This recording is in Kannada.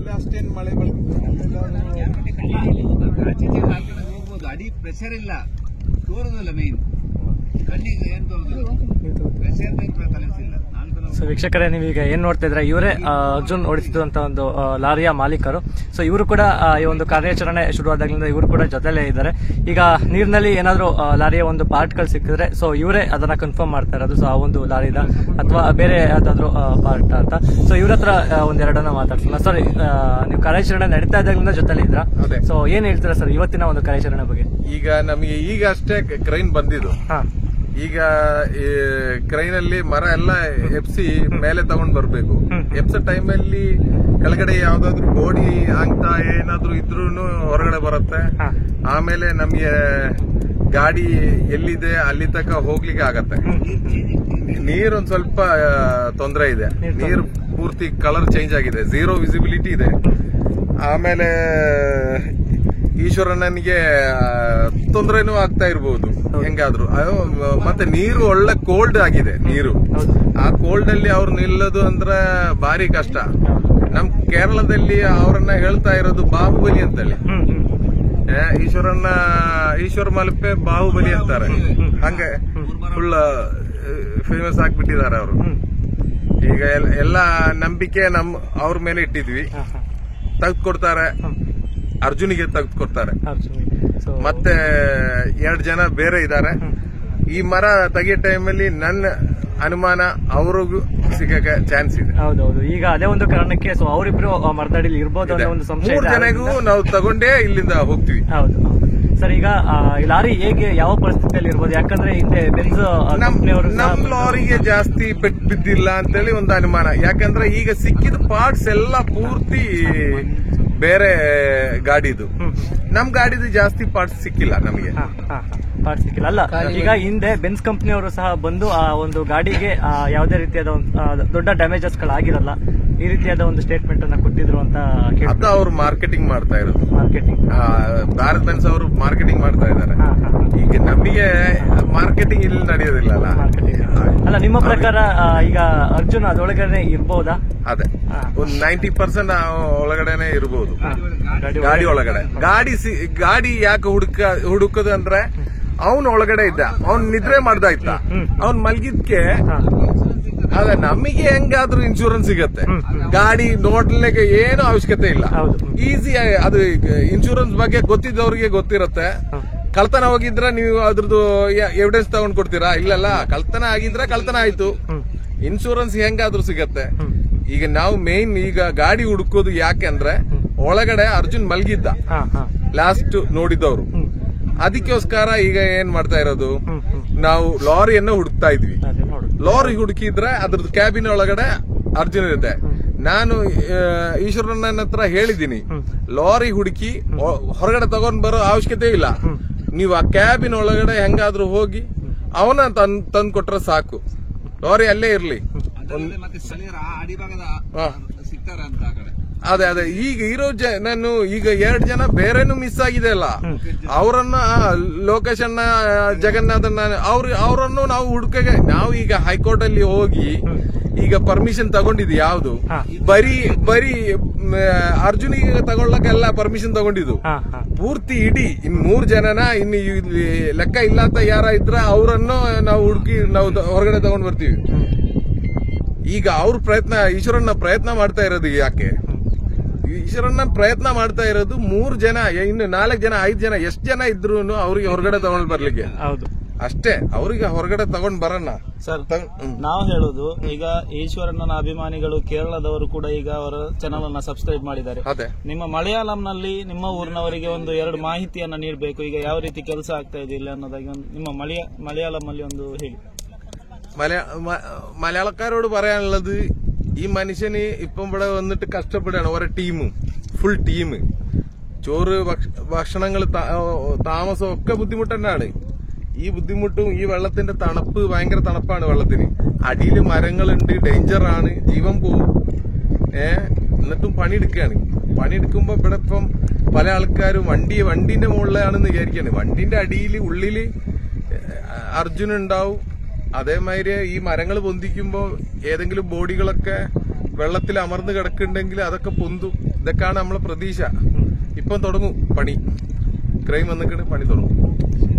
ಅಲ್ಲಿ ಅಷ್ಟೇನು ಮಳೆ ಬರ್ತದೆ ಹೋಗ್ಬೋದು. ಅಡಿ ಪ್ರೆಷರ್ ಇಲ್ಲ, ತೋರುದಿಲ್ಲ. ಮೇನ್ ಕಣ್ಣಿಗೆ ಏನ್ ತೋರುದಿಲ್ಲ, ಪ್ರೆಷರ್ ಕಲಿಸಿಲ್ಲ. ಸೊ ವೀಕ್ಷಕರೇ, ನೀವೀಗ ಏನ್ ನೋಡ್ತಾ ಇದ್ರೆ ಇವರೇ ಅರ್ಜುನ್ ಓಡಿಸಿದಂತ ಒಂದು ಲಾರಿಯ ಮಾಲೀಕರು. ಸೊ ಇವರು ಕೂಡ ಈ ಒಂದು ಕಾರ್ಯಾಚರಣೆ ಶುರುವಾದಾಗಲಿಂದ ಇವರು ಕೂಡ ಜೊತೆಲೇ ಇದ್ದಾರೆ. ಈಗ ನೀರಿನಲ್ಲಿ ಏನಾದ್ರು ಲಾರಿಯ ಒಂದು ಪಾರ್ಟ್ಗಳು ಸಿಕ್ಕಿದ್ರೆ ಸೊ ಇವರೇ ಅದನ್ನ ಕನ್ಫರ್ಮ್ ಮಾಡ್ತಾ ಇರೋದು. ಸೊ ಆ ಒಂದು ಲಾರಿದ ಅಥವಾ ಬೇರೆ ಯಾವ್ದಾದ್ರು ಪಾರ್ಟ್ ಅಂತ. ಸೊ ಇವ್ರ ಹತ್ರ ಒಂದೆರಡನ್ನ ಮಾತಾಡ್ಸೋಣ. ಸರ್, ನೀವು ಕಾರ್ಯಾಚರಣೆ ನಡೀತಾ ಇದ್ದಾಗಲಿಂದ ಜೊತೆಲಿ ಇದ್ರ. ಸೊ ಏನ್ ಹೇಳ್ತೀರಾ ಸರ್ ಇವತ್ತಿನ ಒಂದು ಕಾರ್ಯಾಚರಣೆ ಬಗ್ಗೆ? ಈಗ ನಮಗೆ ಈಗ ಅಷ್ಟೇ ಕ್ರೈನ್ ಬಂದಿದ್ದು. ಈಗ ಕ್ರೈನ್ ಅಲ್ಲಿ ಮರ ಎಲ್ಲ ಎಪ್ಸಿ ಮೇಲೆ ತಗೊಂಡ್ ಬರ್ಬೇಕು. ಎಪ್ಸ ಟೈಮಲ್ಲಿ ಕೆಳಗಡೆ ಯಾವ್ದಾದ್ರು ಗೋಡಿ ಅಂತ ಏನಾದ್ರು ಇದ್ರೂ ಹೊರಗಡೆ ಬರುತ್ತೆ. ಆಮೇಲೆ ನಮ್ಗೆ ಗಾಡಿ ಎಲ್ಲಿದೆ ಅಲ್ಲಿ ತನಕ ಹೋಗ್ಲಿಕ್ಕೆ ಆಗತ್ತೆ. ನೀರೊಂದ್ ಸ್ವಲ್ಪ ತೊಂದರೆ ಇದೆ. ನೀರು ಪೂರ್ತಿ ಕಲರ್ ಚೇಂಜ್ ಆಗಿದೆ, 0 ವಿಸಿಬಿಲಿಟಿ ಇದೆ. ಆಮೇಲೆ ಈಶ್ವರನಿಗೆ ತೊಂದರೆನೂ ಆಗ್ತಾ ಇರ್ಬೋದು ಹೆಂಗಾದ್ರು. ಮತ್ತೆ ನೀರು ಒಳ್ಳೆ ಕೋಲ್ಡ್ ಆಗಿದೆ. ನೀರು ಆ ಕೋಲ್ಡ್ ಅಲ್ಲಿ ಅವ್ರು ನಿಲ್ಲೋದು ಅಂದ್ರೆ ಭಾರಿ ಕಷ್ಟ. ನಮ್ ಕೇರಳದಲ್ಲಿ ಅವರನ್ನ ಹೇಳ್ತಾ ಇರೋದು ಬಾಹುಬಲಿ ಅಂತೇಳಿ. ಈಶ್ವರ ಮಲ್ಪೆ ಬಾಹುಬಲಿ ಅಂತಾರೆ. ಹಂಗೆ ಫುಲ್ ಫೇಮಸ್ ಆಗ್ಬಿಟ್ಟಿದ್ದಾರೆ ಅವರು. ಈಗ ಎಲ್ಲ ನಂಬಿಕೆ ಅವ್ರ ಮೇಲೆ ಇಟ್ಟಿದ್ವಿ. ತೆಗೆದುಕೊಡ್ತಾರೆ, ಅರ್ಜುನಿಗೆ ತೆಗೆದುಕೊಡ್ತಾರೆ. ಮತ್ತೆ 2 ಜನ ಬೇರೆ ಇದ್ದಾರೆ. ಈ ಮರ ತೆಗಿಯೋ ಟೈಮಲ್ಲಿ ನನ್ನ ಅನುಮಾನ ಅವ್ರಿಗೂ ಸಿಗಕ್ಕೆ ಚಾನ್ಸ್ ಇದೆ. ಹೌದೌದು. ಈಗ ಅದೇ ಒಂದು ಕಾರಣಕ್ಕೆ ಸೊ ಅವರಿಬ್ರು ಮರದಡಿಲಿ ಇರ್ಬೋದು ಅನ್ನೋ ಒಂದು ಸಂಶಯ. 3 ಜನಗೂ ನಾವು ತಗೊಂಡೇ ಇಲ್ಲಿಂದ ಹೋಗ್ತೀವಿ. ಹೌದು ಸರ್. ಈಗ ಈ ಲಾರಿ ಹೇಗೆ ಯಾವ ಪರಿಸ್ಥಿತಿಯಲ್ಲಿ ಇರ್ಬೋದು? ಯಾಕಂದ್ರೆ ಹಿಂದೆ ಬೆಂಜ್ ನಮ್ ಲಾರಿಗೆ ಜಾಸ್ತಿ ಪೆಟ್ಟು ಬಿದ್ದಿಲ್ಲ ಅಂತೇಳಿ ಒಂದು ಅನುಮಾನ. ಯಾಕಂದ್ರೆ ಈಗ ಸಿಕ್ಕಿದ ಪಾರ್ಟ್ಸ್ ಎಲ್ಲ ಪೂರ್ತಿ ಬೇರೆ ಗಾಡಿದು. ನಮ್ ಗಾಡಿದು ಜಾಸ್ತಿ ಪಾರ್ಟ್ಸ್ ಸಿಕ್ಕಿಲ್ಲ ನಮಗೆ. ಪಾರ್ಟ್ಸ್ ಸಿಕ್ಕಿಲ್ಲ ಅಲ್ಲ. ಈಗ ಹಿಂದೆ ಬೆನ್ಸ್ ಕಂಪನಿಯವರು ಸಹ ಬಂದು ಆ ಒಂದು ಗಾಡಿಗೆ ಯಾವುದೇ ರೀತಿಯಾದ ದೊಡ್ಡ ಡ್ಯಾಮೇಜಸ್ ಗಳಾಗಿರಲ್ಲ, ಈ ರೀತಿಯಾದ ಒಂದು ಸ್ಟೇಟ್ಮೆಂಟ್ ಅನ್ನ ಕೊಟ್ಟಿದ್ರು ಅಂತ ಅದು ಅವ್ರು ಮಾರ್ಕೆಟಿಂಗ್ ಮಾಡ್ತಾ ಇರೋದು. ಮಾರ್ಕೆಟಿಂಗ್ ಭಾರತ್ ಬೆನ್ಸ್ ಅವರು ಮಾರ್ಕೆಟಿಂಗ್ ಮಾಡ್ತಾ ಇದ್ದಾರೆ. ಈಗ ನಮಗೆ ಮಾರ್ಕೆಟಿಂಗ್ ಇಲ್ಲಿ ನಡೆಯೋದಿಲ್ಲ ಅಲ್ಲ. ನಿಮ್ಮ ಪ್ರಕಾರ ಈಗ ಅರ್ಜುನ್ ಅದೊಳಗಡೆ ಇರ್ಬಹುದಾ? ಅದೇ ಒಂದು 90% ಒಳಗಡೆನೆ ಇರಬಹುದು ಗಾಡಿ ಒಳಗಡೆ. ಗಾಡಿ ಯಾಕೆ ಹುಡುಕದು ಅಂದ್ರೆ ಅವನು ಒಳಗಡೆ ಇದ್ದ, ಅವ್ನ್ ನಿದ್ರೆ ಮಾಡ್ದ ಇದ್ದ, ಅವ್ನ್ ಮಲ್ಗಿದ್ಕೆ ಅದೇ ನಮಗೆ ಹೆಂಗಾದ್ರೂ ಇನ್ಶೂರೆನ್ಸ್ ಸಿಗತ್ತೆ. ಗಾಡಿ ನೋಡ್ಲಿಕ್ಕೆ ಏನು ಅವಶ್ಯಕತೆ ಇಲ್ಲ, ಈಸಿ. ಅದು ಇನ್ಶೂರೆನ್ಸ್ ಬಗ್ಗೆ ಗೊತ್ತಿದ್ದವ್ರಿಗೆ ಗೊತ್ತಿರತ್ತೆ. ಕಳ್ತನ ಹೋಗಿದ್ರೆ ನೀವು ಅದ್ರದ್ದು ಎವಿಡೆನ್ಸ್ ತಗೊಂಡ್ ಕೊಡ್ತೀರಾ? ಇಲ್ಲಲ್ಲ, ಕಳ್ತನ ಆಗಿದ್ರೆ ಕಳ್ತನ ಆಯ್ತು, ಇನ್ಶೂರೆನ್ಸ್ ಹೆಂಗಾದ್ರೂ ಸಿಗತ್ತೆ. ಈಗ ನಾವು ಮೇನ್ ಈಗ ಗಾಡಿ ಹುಡುಕೋದು ಯಾಕೆಂದ್ರೆ ಒಳಗಡೆ ಅರ್ಜುನ್ ಮಲ್ಗಿದ್ದ ಲಾಸ್ಟ್ ನೋಡಿದವರು. ಅದಕ್ಕೋಸ್ಕರ ಈಗ ಏನ್ ಮಾಡ್ತಾ ಇರೋದು, ನಾವು ಲಾರಿಯನ್ನ ಹುಡುಕ್ತಾ ಇದ್ವಿ. ಲಾರಿ ಹುಡುಕಿದ್ರೆ ಅದ್ರದ್ದು ಕ್ಯಾಬಿನ್ ಒಳಗಡೆ ಅರ್ಜುನ್ ಇರುತ್ತೆ. ನಾನು ಈಶ್ವರನ ಹತ್ರ ಹೇಳಿದ್ದೀನಿ, ಲಾರಿ ಹುಡುಕಿ ಹೊರಗಡೆ ತಗೊಂಡ್ ಬರೋ ಅವಶ್ಯಕತೆ ಇಲ್ಲ, ನೀವು ಆ ಕ್ಯಾಬಿನ್ ಒಳಗಡೆ ಹೆಂಗಾದ್ರೂ ಹೋಗಿ ಅವನ ತಂದು ಕೊಟ್ರೆ ಸಾಕು, ಲಾರಿ ಅಲ್ಲೇ ಇರ್ಲಿ. ಅದೇ ಅದೇ ಈಗ ಇರೋ ನಾನು ಈಗ 2 ಜನ ಬೇರೆನೂ ಮಿಸ್ ಆಗಿದೆ ಅಲ್ಲ, ಅವರನ್ನ ಲೋಕೇಶನ್ ಜಗನ್ನಾಥನ್ ಅವರನ್ನು ನಾವು ಹುಡುಕಗೆ ನಾವು ಈಗ ಹೈಕೋರ್ಟ್ ಅಲ್ಲಿ ಹೋಗಿ ಈಗ ಪರ್ಮಿಷನ್ ತಗೊಂಡಿದ್ದು. ಯಾವ್ದು ಬರೀ ಅರ್ಜುನಿಗೆ ತಗೊಳ್ಳಕ್ಕೆಲ್ಲ ಪರ್ಮಿಷನ್ ತಗೊಂಡಿದ್ದು ಪೂರ್ತಿ ಇಡೀ. ಇನ್ 3 ಜನನ ಇನ್ನು ಲೆಕ್ಕ ಇಲ್ಲ ಅಂತ ಯಾರ ಇದ್ರ ಅವರನ್ನು ನಾವು ಹುಡುಕಿ ನಾವು ಹೊರಗಡೆ ತಗೊಂಡ್ ಬರ್ತೀವಿ. ಈಗ ಅವ್ರ ಪ್ರಯತ್ನ, ಈಶ್ವರನ್ನ ಪ್ರಯತ್ನ ಮಾಡ್ತಾ ಇರೋದು ಯಾಕೆ? ಈಶ್ವರನ್ನ ಪ್ರಯತ್ನ ಮಾಡ್ತಾ ಇರೋದು 3 ಜನ, ಇನ್ನು 4 ಜನ 5 ಜನ ಎಷ್ಟು ಜನ ಇದ್ರು ಅವ್ರಿಗೆ ಹೊರಗಡೆ ತಗೊಂಡ್ ಬರ್ಲಿಕ್ಕೆ ಅಷ್ಟೇ. ಅವ್ರಿಗೆ ಹೊರಗಡೆ ತಗೊಂಡ್ ಬರೋಣ ಸರ್. ನಾವು ಹೇಳೋದು ಈಗ ಈಶ್ವರನ ಅಭಿಮಾನಿಗಳು ಕೇರಳದವರು ಕೂಡ ಈಗ ಅವರ ಚಾನಲ್ ಅನ್ನ ಸಬ್ಸ್ಕ್ರೈಬ್ ಮಾಡಿದ್ದಾರೆ. ನಿಮ್ಮ ಮಲಯಾಳಂನಲ್ಲಿ ನಿಮ್ಮ ಊರಿನವರಿಗೆ ಒಂದು 2 ಮಾಹಿತಿಯನ್ನ ನೀಡಬೇಕು. ಈಗ ಯಾವ ರೀತಿ ಕೆಲಸ ಆಗ್ತಾ ಇದೆ ಇಲ್ಲ ಅನ್ನೋದಾಗಿ ನಿಮ್ಮ മലയാളം ಅಲ್ಲಿ ಒಂದು ಹೇಳಿ. മലയാളക്കാരോട് പറയാനുള്ളത്, ഈ മനുഷ്യന് ഇപ്പം ഇവിടെ വന്നിട്ട് കഷ്ടപ്പെടുകയാണ്. ഓരോ ടീമും ഫുൾ ടീം ചോറ് ഭക്ഷണങ്ങൾ താമസം ഒക്കെ ബുദ്ധിമുട്ട് തന്നെയാണ്. ഈ ബുദ്ധിമുട്ടും ഈ വെള്ളത്തിന്റെ തണുപ്പ് ഭയങ്കര തണുപ്പാണ് വെള്ളത്തിന്. അടിയിൽ മരങ്ങളുണ്ട്, ഡേഞ്ചറാണ്, ജീവൻ പോവും. എന്നിട്ടും പണിയെടുക്കുകയാണ്. പണിയെടുക്കുമ്പോ ഇവിടെ ഇപ്പം പല ആൾക്കാരും വണ്ടിന്റെ മുകളിലാണെന്ന് വിചാരിക്കാണ്. വണ്ടിന്റെ അടിയിൽ ഉള്ളില് അർജുൻ ഉണ്ടാവും. അതേമാതിരി ഈ മരങ്ങൾ പൊന്തിക്കുമ്പോ ഏതെങ്കിലും ബോഡികളൊക്കെ വെള്ളത്തിൽ അമർന്ന് കിടക്കുന്നുണ്ടെങ്കിൽ അതൊക്കെ പൊന്തും. ഇതൊക്കെയാണ് നമ്മളെ പ്രതീക്ഷ. ഇപ്പം തുടങ്ങും പണി. ക്രൈം വന്നിട്ട് പണി തുടങ്ങും.